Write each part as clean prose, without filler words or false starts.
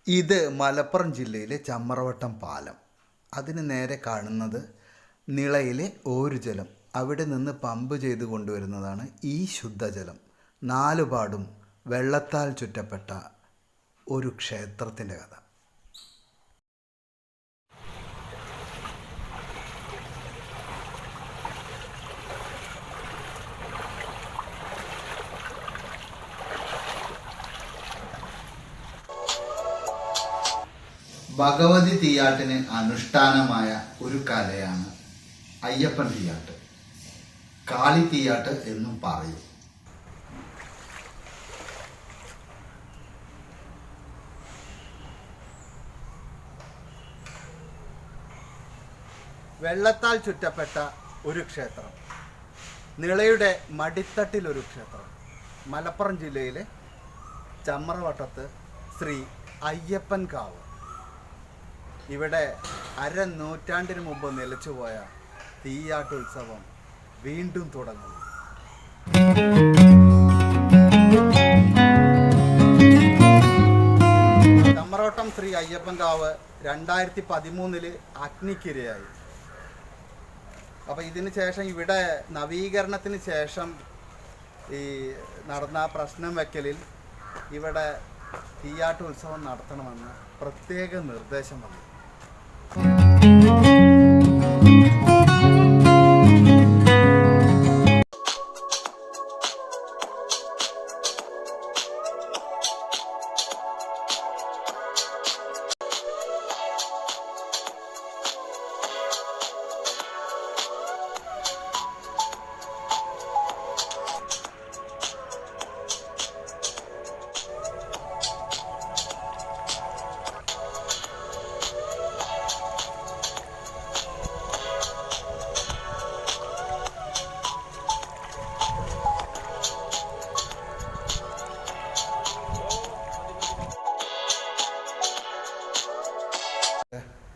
ഇത് മലപ്പുറം ജില്ലയിലെ ചമ്മറവട്ടം പാലം. അതിന് നേരെ കാണുന്നത് നിളയിലെ ഓരുജലം. അവിടെ നിന്ന് പമ്പ് ചെയ്ത് കൊണ്ടുവരുന്നതാണ് ഈ ശുദ്ധജലം. നാലുപാടും വെള്ളത്താൽ ചുറ്റപ്പെട്ട ഒരു ക്ഷേത്രത്തിൻ്റെ കഥ. ഭഗവതി തീയാട്ടിന് അനുഷ്ഠാനമായ ഒരു കലയാണ് അയ്യപ്പൻ തീയാട്ട്. കാളി തീയാട്ട് എന്നും പറയും. വെള്ളത്താൽ ചുറ്റപ്പെട്ട ഒരു ക്ഷേത്രം, നിളയുടെ മടിത്തട്ടിലൊരു ക്ഷേത്രം, മലപ്പുറം ജില്ലയിലെ ചമ്മറവട്ടത്ത് ശ്രീ അയ്യപ്പൻ കാവ്. ഇവിടെ അരനൂറ്റാണ്ടിന് മുമ്പ് നിലച്ചുപോയ തീയാട്ടുത്സവം വീണ്ടും തുടങ്ങുന്നു. ചമ്മറവട്ടം ശ്രീ അയ്യപ്പൻ കാവ് 2013 അഗ്നിക്കിരയായി. അപ്പോൾ ഇതിന് ശേഷം ഇവിടെ നവീകരണത്തിന് ശേഷം ഈ നടന്ന പ്രശ്നം വെക്കലിൽ ഇവിടെ തീയാട്ട് ഉത്സവം നടത്തണമെന്ന് പ്രത്യേക നിർദ്ദേശം വന്നു.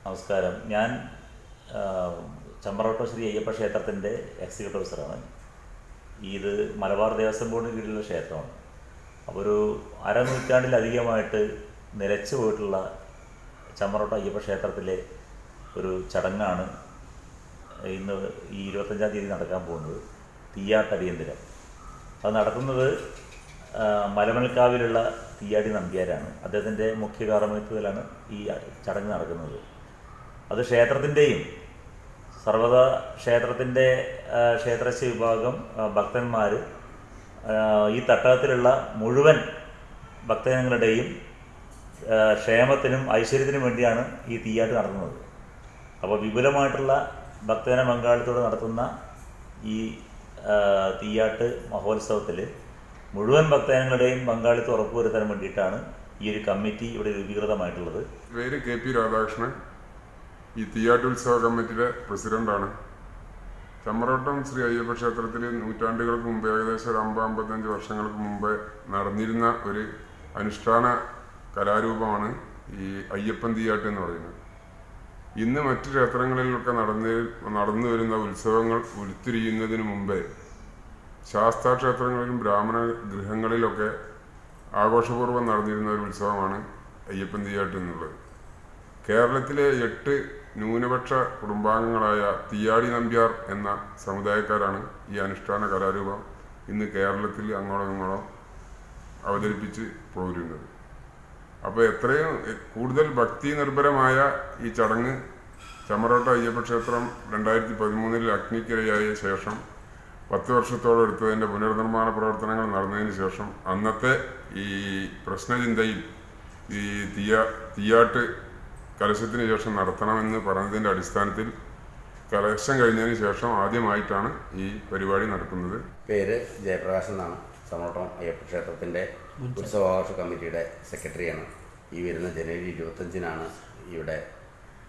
നമസ്കാരം. ഞാൻ ചമ്മറവട്ടം ശ്രീ അയ്യപ്പ ക്ഷേത്രത്തിൻ്റെ എക്സിക്യൂട്ടീവ് ഓഫീസറാണ്. ഇത് മലബാർ ദേവസ്വം ബോർഡിന് കീഴിലുള്ള ക്ഷേത്രമാണ്. അപ്പോൾ ഒരു അരനൂറ്റാണ്ടിലധികമായിട്ട് നിലച്ചു പോയിട്ടുള്ള ചമ്മറവട്ടം അയ്യപ്പ ക്ഷേത്രത്തിലെ ഒരു ചടങ്ങാണ് ഇന്ന് ഈ 25-ാം തീയതി നടക്കാൻ പോകുന്നത്, തീയാട്ടടിയന്തരം. അത് നടത്തുന്നത് മലമൽക്കാവിലുള്ള തീയാടി നമ്പ്യാരാണ്. അദ്ദേഹത്തിൻ്റെ മുഖ്യ കാർമ്മികത്വത്തിലാണ് ഈ ചടങ്ങ് നടക്കുന്നത്. അത് ക്ഷേത്രത്തിൻ്റെയും സർവ്വത ക്ഷേത്രത്തിൻ്റെ ക്ഷേത്രശ വിഭാഗം ഭക്തന്മാർ ഈ തട്ടകത്തിലുള്ള മുഴുവൻ ഭക്തജനങ്ങളുടെയും ക്ഷേമത്തിനും ഐശ്വര്യത്തിനും വേണ്ടിയാണ് ഈ തീയാട്ട് നടത്തുന്നത്. അപ്പോൾ വിപുലമായിട്ടുള്ള ഭക്തജന പങ്കാളിത്തത്തോടെ നടത്തുന്ന ഈ തീയാട്ട് മഹോത്സവത്തിൽ മുഴുവൻ ഭക്തജനങ്ങളുടെയും പങ്കാളിത്തം ഉറപ്പുവരുത്താൻ വേണ്ടിയിട്ടാണ് ഈ ഒരു കമ്മിറ്റി ഇവിടെ രൂപീകൃതമായിട്ടുള്ളത്. പേര് KP രാധാകൃഷ്ണൻ. ഈ തീയാട്ടുത്സവ കമ്മിറ്റിയുടെ പ്രസിഡന്റാണ്. ചമ്മറവട്ടം ശ്രീ അയ്യപ്പ ക്ഷേത്രത്തിൽ നൂറ്റാണ്ടുകൾക്ക് മുമ്പ്, ഏകദേശം ഒരു 50-55 വർഷങ്ങൾക്ക് മുമ്പ് നടന്നിരുന്ന ഒരു അനുഷ്ഠാന കലാരൂപമാണ് ഈ അയ്യപ്പൻ തീയാട്ട് എന്ന് പറയുന്നത്. ഇന്ന് മറ്റു ക്ഷേത്രങ്ങളിലൊക്കെ നടന്നു വരുന്ന ഉത്സവങ്ങൾ ഉരുത്തിരിയുന്നതിന് മുമ്പേ ശാസ്താ ക്ഷേത്രങ്ങളിലും ബ്രാഹ്മണ ഗൃഹങ്ങളിലൊക്കെ ആഘോഷപൂർവ്വം നടന്നിരുന്ന ഒരു ഉത്സവമാണ് അയ്യപ്പൻ തീയാട്ട് എന്നുള്ളത്. കേരളത്തിലെ 8 ന്യൂനപക്ഷ കുടുംബാംഗങ്ങളായ തീയാടി നമ്പ്യാർ എന്ന സമുദായക്കാരാണ് ഈ അനുഷ്ഠാന കലാരൂപം ഇന്ന് കേരളത്തിൽ അങ്ങോളം ഇങ്ങോളം അവതരിപ്പിച്ച് പോരുന്നത്. അപ്പോൾ എത്രയും കൂടുതൽ ഭക്തി നിർഭരമായ ഈ ചടങ്ങ് ചമ്മറവട്ടം അയ്യപ്പ ക്ഷേത്രം 2013 അഗ്നിക്കിരയായ ശേഷം 10 വർഷത്തോളം എടുത്തതിൻ്റെ പുനർനിർമ്മാണ പ്രവർത്തനങ്ങൾ നടന്നതിന് ശേഷം അന്നത്തെ ഈ പ്രശ്നചിന്തയിൽ ഈ തീയാട്ട് കലശത്തിന് ശേഷം നടത്തണമെന്ന് പറഞ്ഞതിൻ്റെ അടിസ്ഥാനത്തിൽ കലശം കഴിഞ്ഞതിന് ശേഷം ആദ്യമായിട്ടാണ് ഈ പരിപാടി നടക്കുന്നത്. പേര് ജയപ്രകാശ് എന്നാണ്. ചമ്മറവട്ടം അയ്യപ്പ ക്ഷേത്രത്തിൻ്റെ ഉത്സവാഘോഷ കമ്മിറ്റിയുടെ സെക്രട്ടറിയാണ്. ഈ വരുന്ന ജനുവരി 25-നാണ് ഇവിടെ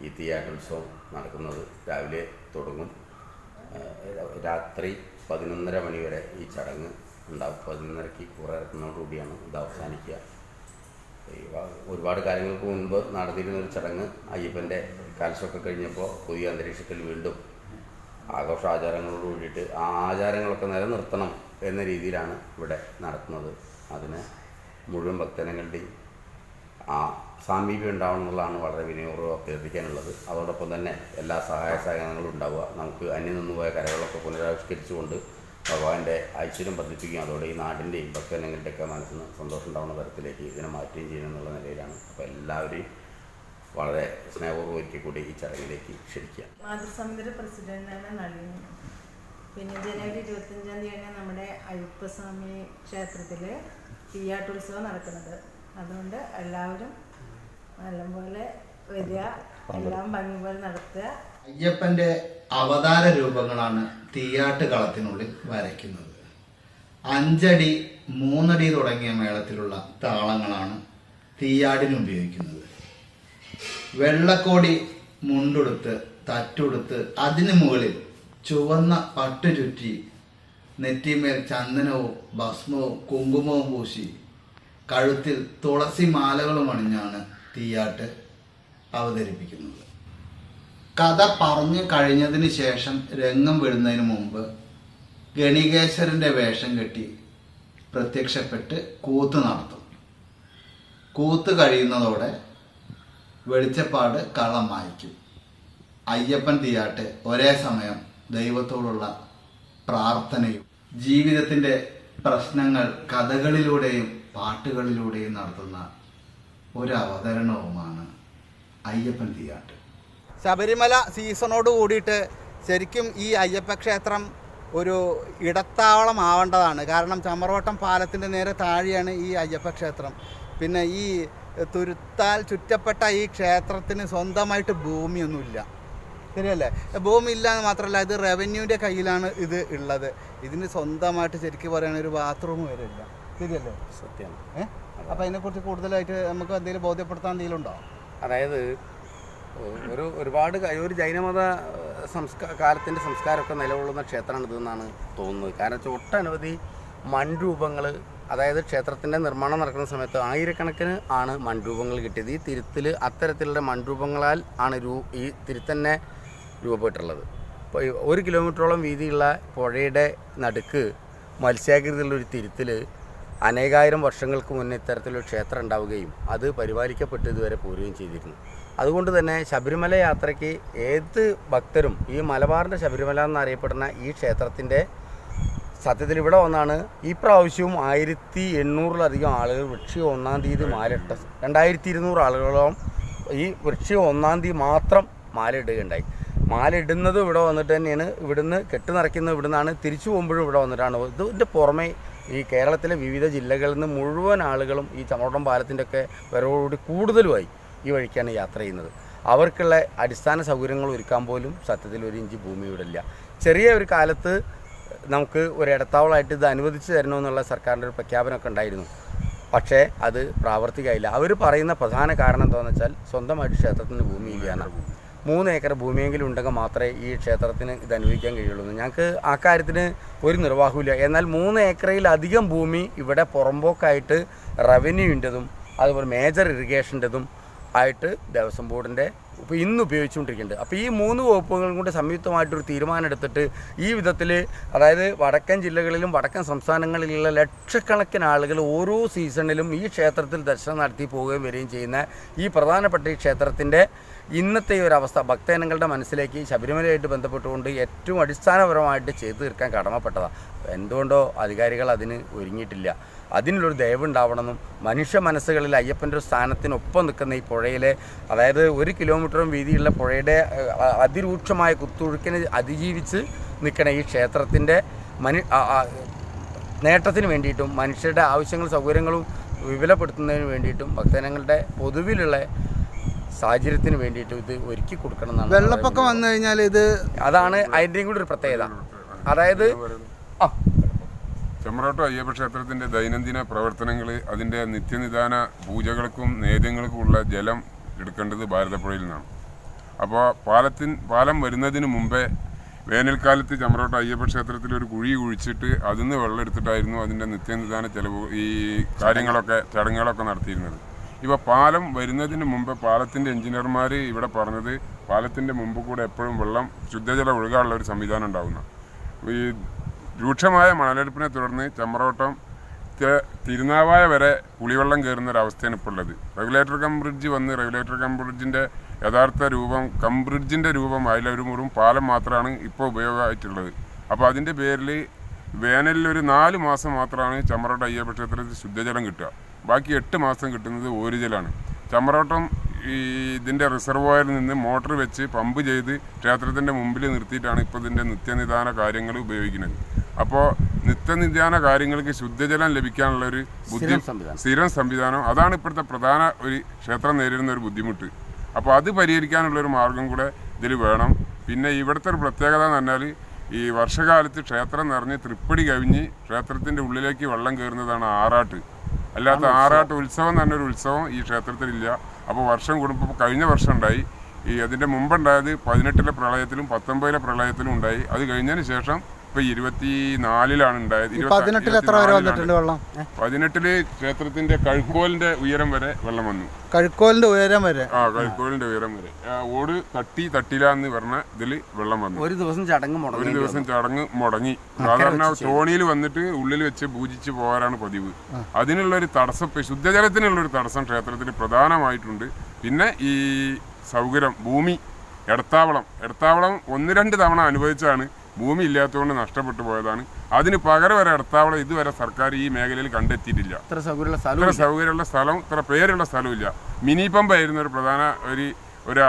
ഈ തീയാട്ടുത്സവം നടക്കുന്നത്. രാവിലെ തുടങ്ങും, രാത്രി 11:30 മണി വരെ ഈ ചടങ്ങ് ഉണ്ടാവും. 11:30-ക്ക് കൂടിയാണ് ഇത് അവസാനിക്കുക. ഒരുപാട് കാലങ്ങൾക്ക് മുൻപ് നടന്നിരുന്നൊരു ചടങ്ങ് അയ്യപ്പൻ്റെ കലശമൊക്കെ കഴിഞ്ഞപ്പോൾ പുതിയ അന്തരീക്ഷത്തിൽ വീണ്ടും ആഘോഷ ആചാരങ്ങളോട് കൂടിയിട്ട് ആ ആചാരങ്ങളൊക്കെ നിലനിർത്തണം എന്ന രീതിയിലാണ് ഇവിടെ നടത്തുന്നത്. അതിന് മുഴുവൻ ഭക്തജനങ്ങളുടെയും ആ സാമീപ്യം ഉണ്ടാവണം എന്നുള്ളതാണ് വളരെ വിനയപൂർവ്വം അഭ്യർത്ഥിക്കാനുള്ളത്. അതോടൊപ്പം തന്നെ എല്ലാ സഹായ സഹകരണങ്ങളും ഉണ്ടാവുക. നമുക്ക് അന്യം നിന്നുപോയ കരകളൊക്കെ പുനരാവിഷ്കരിച്ചുകൊണ്ട് ഭഗവാന്റെ ഐശ്വര്യം വർദ്ധിപ്പിക്കുകയും അതോടെ ഈ നാടിൻ്റെയും ഭക്തജനങ്ങളുടെയൊക്കെ മനസ്സിന് സന്തോഷം ഉണ്ടാവുന്ന തരത്തിലേക്ക് ഇതിനെ മാറ്റുകയും ചെയ്യണം എന്നുള്ള നിലയിലാണ്. അപ്പോൾ എല്ലാവരെയും വളരെ സ്നേഹപൂർവ്വം ഒരിക്കൽ കൂടി ഈ ചടങ്ങിലേക്ക് ക്ഷണിക്കുക. മാതൃസമിതിയുടെ പ്രസിഡന്റാണ് നളിനി. പിന്നെ ജനുവരി 25-ാം തീയതിയാണ് നമ്മുടെ അയ്യപ്പസ്വാമി ക്ഷേത്രത്തിൽ തീയാട്ടുത്സവം നടക്കുന്നത്. അതുകൊണ്ട് എല്ലാവരും നല്ലപോലെ വരിക, എല്ലാം ഭംഗി പോലെ നടത്തുക. അയ്യപ്പന്റെ അവതാര രൂപങ്ങളാണ് തീയാട്ട് കളത്തിനുള്ളിൽ വരയ്ക്കുന്നത്. 5 അടി 3 അടി തുടങ്ങിയ മേളത്തിലുള്ള താളങ്ങളാണ് തീയാടിന് ഉപയോഗിക്കുന്നത്. വെള്ളക്കോടി മുണ്ടുടുത്ത് തട്ടുടുത്ത് അതിനു മുകളിൽ ചുവന്ന പട്ട് ചുറ്റി നെറ്റിമേൽ ചന്ദനവും ഭസ്മവും കുങ്കുമവും പൂശി കഴുത്തിൽ തുളസി മാലകളും അണിഞ്ഞാണ് തീയാട്ട് അവതരിപ്പിക്കുന്നത്. കഥ പറഞ്ഞു കഴിഞ്ഞതിന് ശേഷം രംഗം വിടുന്നതിന് മുമ്പ് ഗണികേശ്വരന്റെ വേഷം കെട്ടി പ്രത്യക്ഷപ്പെട്ട് കൂത്ത് നടത്തും. കൂത്ത് കഴിയുന്നതോടെ വെളിച്ചപ്പാട് കളം മായ്ക്കും. അയ്യപ്പൻ തീയാട്ട് ഒരേ സമയം ദൈവത്തോടുള്ള പ്രാർത്ഥനയും ജീവിതത്തിൻ്റെ പ്രശ്നങ്ങൾ കഥകളിലൂടെയും പാട്ടുകളിലൂടെയും നടത്തുന്ന ഒരു അവതരണവുമാണ് അയ്യപ്പൻ തീയാട്ട്. ശബരിമല സീസണോട് കൂടിയിട്ട് ശരിക്കും ഈ അയ്യപ്പ ക്ഷേത്രം ഒരു ഇടത്താവളമാവേണ്ടതാണ്. കാരണം ചമറവട്ടം പാലത്തിൻ്റെ നേരെ താഴെയാണ് ഈ അയ്യപ്പ ക്ഷേത്രം. പിന്നെ ഈ തുരുത്താൽ ചുറ്റപ്പെട്ട ഈ ക്ഷേത്രത്തിന് സ്വന്തമായിട്ട് ഭൂമിയൊന്നുമില്ല, ശരിയല്ലേ? ഭൂമി ഇല്ല എന്ന് മാത്രമല്ല, ഇത് റവന്യൂവിൻ്റെ കയ്യിലാണ് ഇത് ഉള്ളത്. ഇതിന് സ്വന്തമായിട്ട് ശരിക്കും പറയുകയാണെങ്കിൽ ഒരു ബാത്റൂം വരെ ഇല്ല, ശരിയല്ലേ? സത്യമാണ്. അപ്പോൾ അതിനെക്കുറിച്ച് കൂടുതലായിട്ട് നമുക്ക് എന്തെങ്കിലും ബോധ്യപ്പെടുത്താൻ എന്തെങ്കിലും ഉണ്ടോ? അതായത് ഒരുപാട് ഒരു ജൈനമത കാലത്തിൻ്റെ സംസ്കാരമൊക്കെ നിലകൊള്ളുന്ന ക്ഷേത്രമാണ് ഇതെന്നാണ് തോന്നുന്നത്. കാരണം ഒട്ടനവധി മൺരൂപങ്ങൾ, അതായത് ക്ഷേത്രത്തിൻ്റെ നിർമ്മാണം നടക്കുന്ന സമയത്ത് ആയിരക്കണക്കിന് ആണ് മൺരൂപങ്ങൾ കിട്ടിയത്. ഈ തിരുത്തിൽ അത്തരത്തിലുള്ള മൺരൂപങ്ങളാൽ ആണ് ഈ തിരുത്തന്നെ രൂപപ്പെട്ടുള്ളത്. ഇപ്പോൾ 1 കിലോമീറ്ററോളം വീതിയുള്ള പുഴയുടെ നടുക്ക് മത്സ്യാകൃതിയിലുള്ളൊരു തിരുത്തിൽ അനേകായിരം വർഷങ്ങൾക്ക് മുന്നേ ഇത്തരത്തിലൊരു ക്ഷേത്രം ഉണ്ടാവുകയും അത് പരിപാലിക്കപ്പെട്ട് ഇതുവരെ പോരുകയും ചെയ്തിരുന്നു. അതുകൊണ്ട് തന്നെ ശബരിമല യാത്രയ്ക്ക് ഏത് ഭക്തരും ഈ മലബാറിൻ്റെ ശബരിമല എന്നറിയപ്പെടുന്ന ഈ ക്ഷേത്രത്തിൻ്റെ സത്യത്തിൽ ഇവിടെ വന്നാണ് ഈ പ്രാവശ്യവും 1800-ലധികം ആളുകൾ വൃശ്ചിക 1-ാം തീയതി മാലയിട്ട 2200 ആളുകളോളം ഈ വൃശ്ചിക 1-ാം തീയതി മാത്രം മാലയിടുകയുണ്ടായി. മാലയിടുന്നതും ഇവിടെ വന്നിട്ട് തന്നെയാണ്. ഇവിടുന്ന് കെട്ട് നിറയ്ക്കുന്നത് ഇവിടുന്നാണ്. തിരിച്ചു പോകുമ്പോഴും ഇവിടെ വന്നിട്ടാണ്. ഇതിൻ്റെ പുറമെ ഈ കേരളത്തിലെ വിവിധ ജില്ലകളിൽ നിന്ന് മുഴുവൻ ആളുകളും ഈ ചമറോട്ടം പാലത്തിൻ്റെ ഒക്കെ വരവോടുകൂടി കൂടുതലുമായി ഈ വഴിക്കാണ് യാത്ര ചെയ്യുന്നത്. അവർക്കുള്ള അടിസ്ഥാന സൗകര്യങ്ങൾ ഒരുക്കാൻ പോലും സത്യത്തിൽ 1 ഇഞ്ച് ഭൂമി ഇവിടെ ഇല്ല. ചെറിയ ഒരു കാലത്ത് നമുക്ക് ഒരു ഇടത്താവളമായിട്ട് ഇത് അനുവദിച്ചു തരണമെന്നുള്ള സർക്കാരിൻ്റെ ഒരു പ്രഖ്യാപനമൊക്കെ ഉണ്ടായിരുന്നു. പക്ഷേ അത് പ്രാവർത്തികമായില്ല. അവർ പറയുന്ന പ്രധാന കാരണം എന്താണെന്ന് വെച്ചാൽ സ്വന്തമായിട്ട് ക്ഷേത്രത്തിന് ഭൂമിയില്ലാണ്. 3 ഏക്കർ ഭൂമിയെങ്കിലും ഉണ്ടെങ്കിൽ മാത്രമേ ഈ ക്ഷേത്രത്തിന് ഇത് അനുഭവിക്കാൻ കഴിയുള്ളൂ. ഞങ്ങൾക്ക് ആ കാര്യത്തിന് ഒരു നിർവാഹമില്ല. എന്നാൽ 3 ഏക്കറിലധികം ഭൂമി ഇവിടെ പുറമ്പോക്കായിട്ട് റവന്യൂവിൻ്റെതും അതുപോലെ മേജർ ഇറിഗേഷൻ്റെതും ആയിട്ട് ദേവസ്വം ബോർഡിൻ്റെ ഇപ്പോൾ ഇന്ന് ഉപയോഗിച്ചുകൊണ്ടിരിക്കുന്നുണ്ട്. അപ്പോൾ ഈ 3 വകുപ്പുകളും കൊണ്ട് സംയുക്തമായിട്ടൊരു തീരുമാനം എടുത്തിട്ട് ഈ വിധത്തിൽ, അതായത് വടക്കൻ ജില്ലകളിലും വടക്കൻ സംസ്ഥാനങ്ങളിലുള്ള ലക്ഷക്കണക്കിന് ആളുകൾ ഓരോ സീസണിലും ഈ ക്ഷേത്രത്തിൽ ദർശനം നടത്തി പോവുകയും വരികയും ചെയ്യുന്ന ഈ പ്രധാനപ്പെട്ട ഈ ക്ഷേത്രത്തിൻ്റെ ഇന്നത്തെ ഈ ഒരവസ്ഥ ഭക്തജനങ്ങളുടെ മനസ്സിലേക്ക് ശബരിമലയായിട്ട് ബന്ധപ്പെട്ടുകൊണ്ട് ഏറ്റവും അടിസ്ഥാനപരമായിട്ട് ചെയ്തു തീർക്കാൻ കടമപ്പെട്ടതാണ്. എന്തുകൊണ്ടോ അധികാരികൾ അതിന് ഒരുങ്ങിയിട്ടില്ല. അതിനുള്ളൊരു ദയവുണ്ടാവണമെന്നും മനുഷ്യ മനസ്സുകളിൽ അയ്യപ്പൻ്റെ ഒരു സ്ഥാനത്തിനൊപ്പം നിൽക്കുന്ന ഈ പുഴയിലെ, അതായത് 1 കിലോമീറ്ററും വീതിയുള്ള പുഴയുടെ അതിരൂക്ഷമായ കുത്തൊഴുക്കിനെ അതിജീവിച്ച് നിൽക്കുന്ന ഈ ക്ഷേത്രത്തിൻ്റെ നേട്ടത്തിന് വേണ്ടിയിട്ടും മനുഷ്യരുടെ ആവശ്യങ്ങളും സൗകര്യങ്ങളും വിപുലപ്പെടുത്തുന്നതിന് വേണ്ടിയിട്ടും ഭക്തജനങ്ങളുടെ പൊതുവിലുള്ള സാഹചര്യത്തിന് വേണ്ടിയിട്ടും ഇത് ഒരുക്കി കൊടുക്കണം എന്നാണ്. വെള്ളപ്പൊക്കം വന്നു കഴിഞ്ഞാൽ അതാണ് അതിൻ്റെയും കൂടി ഒരു പ്രത്യേകത. അതായത് ചമറോട്ടം അയ്യപ്പ ക്ഷേത്രത്തിൻ്റെ ദൈനംദിന പ്രവർത്തനങ്ങൾ, അതിൻ്റെ നിത്യനിദാന പൂജകൾക്കും നേദ്യങ്ങൾക്കുമുള്ള ജലം എടുക്കേണ്ടത് ഭാരതപ്പുഴയിൽ നിന്നാണ്. അപ്പോൾ പാലം വരുന്നതിന് മുമ്പേ വേനൽക്കാലത്ത് ചമറോട്ടം അയ്യപ്പ ക്ഷേത്രത്തിൽ ഒരു കുഴി കുഴിച്ചിട്ട് അതിൽ നിന്ന് വെള്ളം എടുത്തിട്ടായിരുന്നു അതിൻ്റെ നിത്യനിദാന ചെലവ് ഈ ചടങ്ങുകളൊക്കെ നടത്തിയിരുന്നത്. ഇപ്പോൾ പാലം വരുന്നതിന് മുമ്പ് പാലത്തിൻ്റെ എഞ്ചിനീയർമാർ ഇവിടെ പറഞ്ഞത് പാലത്തിൻ്റെ മുമ്പ് കൂടെ എപ്പോഴും വെള്ളം ശുദ്ധജലം ഒഴുകാനുള്ള ഒരു സംവിധാനം ഉണ്ടാകുന്നു. ഈ രൂക്ഷമായ മണലെടുപ്പിനെ തുടർന്ന് ചമറോട്ടം തിരുനാവായ വരെ പുളിവെള്ളം കയറുന്ന ഒരു അവസ്ഥയാണ് ഇപ്പോൾ ഉള്ളത്. റെഗുലേറ്റർ കം ബ്രിഡ്ജ് വന്ന് റെഗുലേറ്റർ കം ബ്രിഡ്ജിൻ്റെ യഥാർത്ഥ രൂപം കം ബ്രിഡ്ജിൻ്റെ രൂപം അതിലൊരു മുറും പാലം മാത്രമാണ് ഇപ്പോൾ ഉപയോഗമായിട്ടുള്ളത്. അപ്പോൾ അതിൻ്റെ പേരിൽ വേനലിൽ ഒരു 4 മാസം മാത്രമാണ് ചമ്രവട്ടം അയ്യപ്പ ക്ഷേത്രത്തിൽ ശുദ്ധജലം കിട്ടുക. ബാക്കി 8 മാസം കിട്ടുന്നത് ഓരുജലമാണ്. ചമ്രവട്ടം ഇതിൻ്റെ റിസർവോയറിൽ നിന്ന് മോട്ടർ വെച്ച് പമ്പ് ചെയ്ത് ക്ഷേത്രത്തിൻ്റെ മുമ്പിൽ നിർത്തിയിട്ടാണ് ഇപ്പോൾ ഇതിൻ്റെ നിത്യനിദാന കാര്യങ്ങൾ ഉപയോഗിക്കുന്നത്. അപ്പോൾ നിത്യനിദാന കാര്യങ്ങൾക്ക് ശുദ്ധജലം ലഭിക്കാനുള്ളൊരു സ്ഥിരം സംവിധാനം അതാണ് ഇപ്പോഴത്തെ പ്രധാന ഒരു ക്ഷേത്രം നേരിടുന്ന ഒരു ബുദ്ധിമുട്ട്. അപ്പോൾ അത് പരിഹരിക്കാനുള്ളൊരു മാർഗം കൂടെ ഇതിൽ വേണം. പിന്നെ ഇവിടുത്തെ ഒരു പ്രത്യേകത എന്ന് പറഞ്ഞാൽ ഈ വർഷകാലത്ത് ക്ഷേത്രം നിറഞ്ഞ് തൃപ്പടി കവിഞ്ഞ് ക്ഷേത്രത്തിൻ്റെ ഉള്ളിലേക്ക് വെള്ളം കയറുന്നതാണ് ആറാട്ട്. അല്ലാത്ത ആറാട്ട് ഉത്സവം എന്ന് പറഞ്ഞൊരു ഉത്സവം ഈ ക്ഷേത്രത്തിലില്ല. അപ്പോൾ വർഷം കൂടുമ്പോൾ കഴിഞ്ഞ വർഷം ഉണ്ടായി. അതിൻ്റെ മുമ്പുണ്ടായത് 18 പ്രളയത്തിലും 19 പ്രളയത്തിലും ഉണ്ടായി. അത് കഴിഞ്ഞതിന് ശേഷം ഇപ്പോൾ 24 ഉണ്ടായത്. 18 ക്ഷേത്രത്തിന്റെ കഴുക്കോലിന്റെ ഉയരം വരെ വെള്ളം വന്നു. കഴുക്കോലിന്റെ ഉയരം വരെ കഴുക്കോലിന്റെ ഉയരം വരെ ഓട് തട്ടിലാന്ന് പറഞ്ഞ ഇതിൽ വെള്ളം വന്നു. ഒരു ദിവസം ചടങ്ങ് മുടങ്ങി. സാധാരണ തോണിയിൽ വന്നിട്ട് ഉള്ളിൽ വെച്ച് പൂജിച്ച് പോകാനാണ് പതിവ്. അതിനുള്ളൊരു തടസ്സം, ശുദ്ധജലത്തിനുള്ളൊരു തടസ്സം ക്ഷേത്രത്തിൽ പ്രധാനമായിട്ടുണ്ട്. പിന്നെ ഈ സൗകര്യം, ഭൂമി, എടത്താവളം 1-2 തവണ അനുഭവിച്ചാണ്. ഭൂമി ഇല്ലാത്തതുകൊണ്ട് നഷ്ടപ്പെട്ടു പോയതാണ്. അതിന് പകരം വരെ എടത്താവളം ഇതുവരെ സർക്കാർ ഈ മേഖലയിൽ കണ്ടെത്തിയിട്ടില്ല. ഇത്ര സൗകര്യമുള്ള സ്ഥലം, ഇത്ര പേരുള്ള സ്ഥലമില്ല. മിനി പമ്പായിരുന്നു ഒരു പ്രധാന ഒരു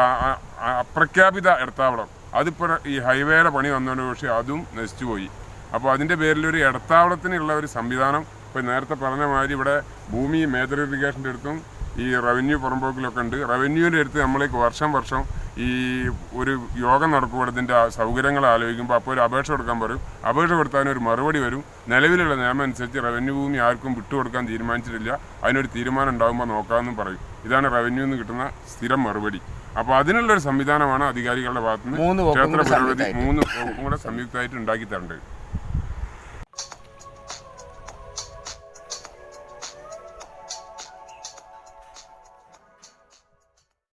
അപ്രഖ്യാപിത എടത്താവളം. അതിപ്പോൾ ഈ ഹൈവേയുടെ പണി വന്നതുകൊണ്ട് പക്ഷേ അതും നശിച്ചുപോയി. അപ്പോൾ അതിൻ്റെ പേരിലൊരു എടത്താവളത്തിനുള്ള ഒരു സംവിധാനം ഇപ്പോൾ നേരത്തെ പറഞ്ഞ മാതിരി ഇവിടെ ഭൂമി മേജർ ഇറിഗേഷൻ്റെ അടുത്തും ഈ റവന്യൂ പുറമ്പോക്കിലൊക്കെ ഉണ്ട്. റവന്യൂവിൻ്റെ അടുത്ത് നമ്മളേക്ക് വർഷം ഈ ഒരു യോഗം നടക്കുമ്പോൾ ഇതിൻ്റെ സൗകര്യങ്ങൾ ആലോചിക്കുമ്പോൾ അപ്പോൾ ഒരു അപേക്ഷ കൊടുക്കാൻ പറയും. അപേക്ഷ കൊടുത്താൽ ഒരു മറുപടി വരും. നിലവിലുള്ള നിയമം അനുസരിച്ച് റവന്യൂ ഭൂമി ആർക്കും വിട്ടുകൊടുക്കാൻ തീരുമാനിച്ചിട്ടില്ല, അതിനൊരു തീരുമാനം ഉണ്ടാകുമ്പോൾ നോക്കാമെന്നും പറയും. ഇതാണ് റവന്യൂ നിന്ന് കിട്ടുന്ന സ്ഥിരം മറുപടി. അപ്പോൾ അതിനുള്ളൊരു സംവിധാനമാണ് അധികാരികളുടെ ഭാഗത്തുനിന്ന് ക്ഷേത്ര പുരോഗതി 3 വകുപ്പും കൂടെ സംയുക്തമായിട്ട് ഉണ്ടാക്കി തരേണ്ടത്.